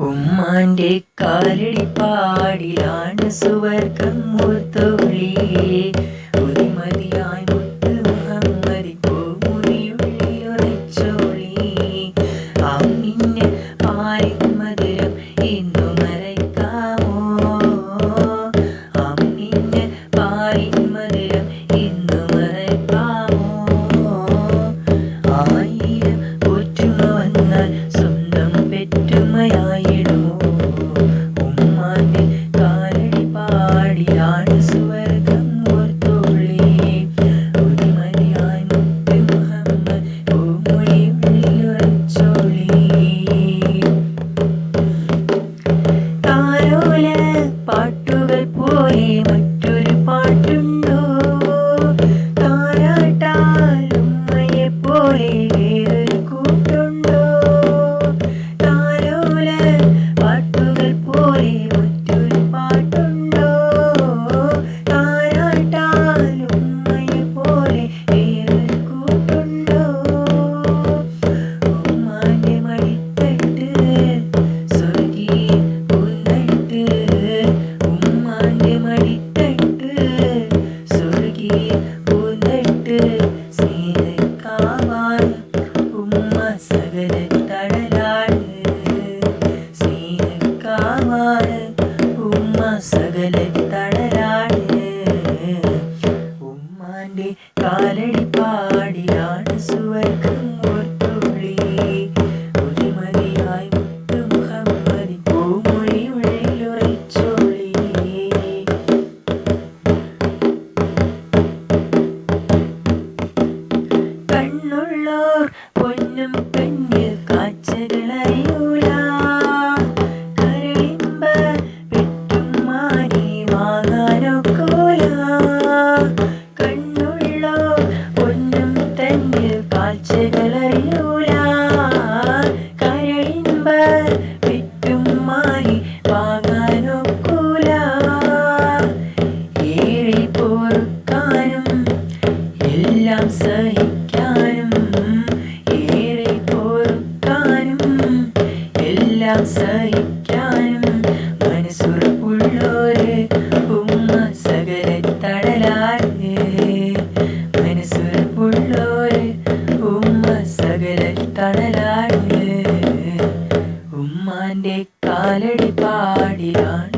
ഉമ്മാന്റെ കാലടി പാടിലാണ് സുവർഗം മുത്തുള്ളി ഉരിമതിയായി മുത്ത് മുഹമ്മദി പൂമുറിയുള്ളി ഉറച്ചോളി അമ്മിന് പാലിൻ മധുരം ഇന്നു മറക്കാമോ അമ്മിന് പാലിൻ മധുരം ഇന്നു മറക്കാമോ ആയിരം പോറ്റുമ വന്നാൽ സ്വന്തം പെറ്റുമയായിടുമോ ഉമ്മാന്റെ കാലടി പാടിയാണ് സുവർഗം ഓർത്തോളി ഉരിമതിയായി മുത്ത് മുഹമ്മദ് പൂമൊഴി ഉള്ളിലുറച്ചോളി താരോല പാട്ടുകൾ പോലെ മറ്റൊരു പാട്ടുണ്ടോ താരാട്ടാൽ ഉമ്മയെ പോലെ വേറൊരു കൂട്ടുണ്ടോ താരോല പാട്ടുകൾ പോലെ മറ്റൊരു പാട്ടുണ്ടോ താരാട്ടാൽ ഉമ്മയെ പോലെ വേറൊരു കൂട്ടുണ്ടോ ഉമ്മാന്റെ മടിത്തട്ട് സ്വർഗീയ പൂന്തട്ട് ഉമ്മാന്റെ മടിത്തട്ട് സ്വർഗീയ പൂന്തട്ട് സ്നേഹക്കാവാൻ ഉമ്മ സകല തടലാണ് സ്നേഹക്കാവാൻ ഉമ്മ സകല തടലാണ് ഉമ്മാന്റെ കാലടി പാടിലാണ് സുവർഗം ഓർത്തുള്ളി ഉരിമതിയായി മുത്ത് മുഹമ്മദി പൂമൊഴി ഉള്ളിലുറച്ചോളി കണ്ണുള്ളോർ പൊന്നും കണ്ണിൽ കാഴ്ചകളറിയൂല കരളിമ്പ പെറ്റും മാനി വാങ്ങാനൊക്കൂല കണ്ണുള്ളോർ പൊന്നും തന്നിൽ കാഴ്ചകളറിയൂല കരളിമ്പ പെറ്റും മാനി വാങ്ങാനൊക്കൂല ഏറെ പൊറുക്കാനും എല്ലാം സഹിക്കാനും ഏറെ പൊറുക്കാനും എല്ലാം സഹിക്കാനും മനസ്സുറപ്പുള്ളോര് ഉമ്മ സകല തടലാണ് മനസ്സുറപ്പുള്ളോര് ഉമ്മ സകല തടലാണ് ഉമ്മാന്റെ കാലടി പാടിലാണ്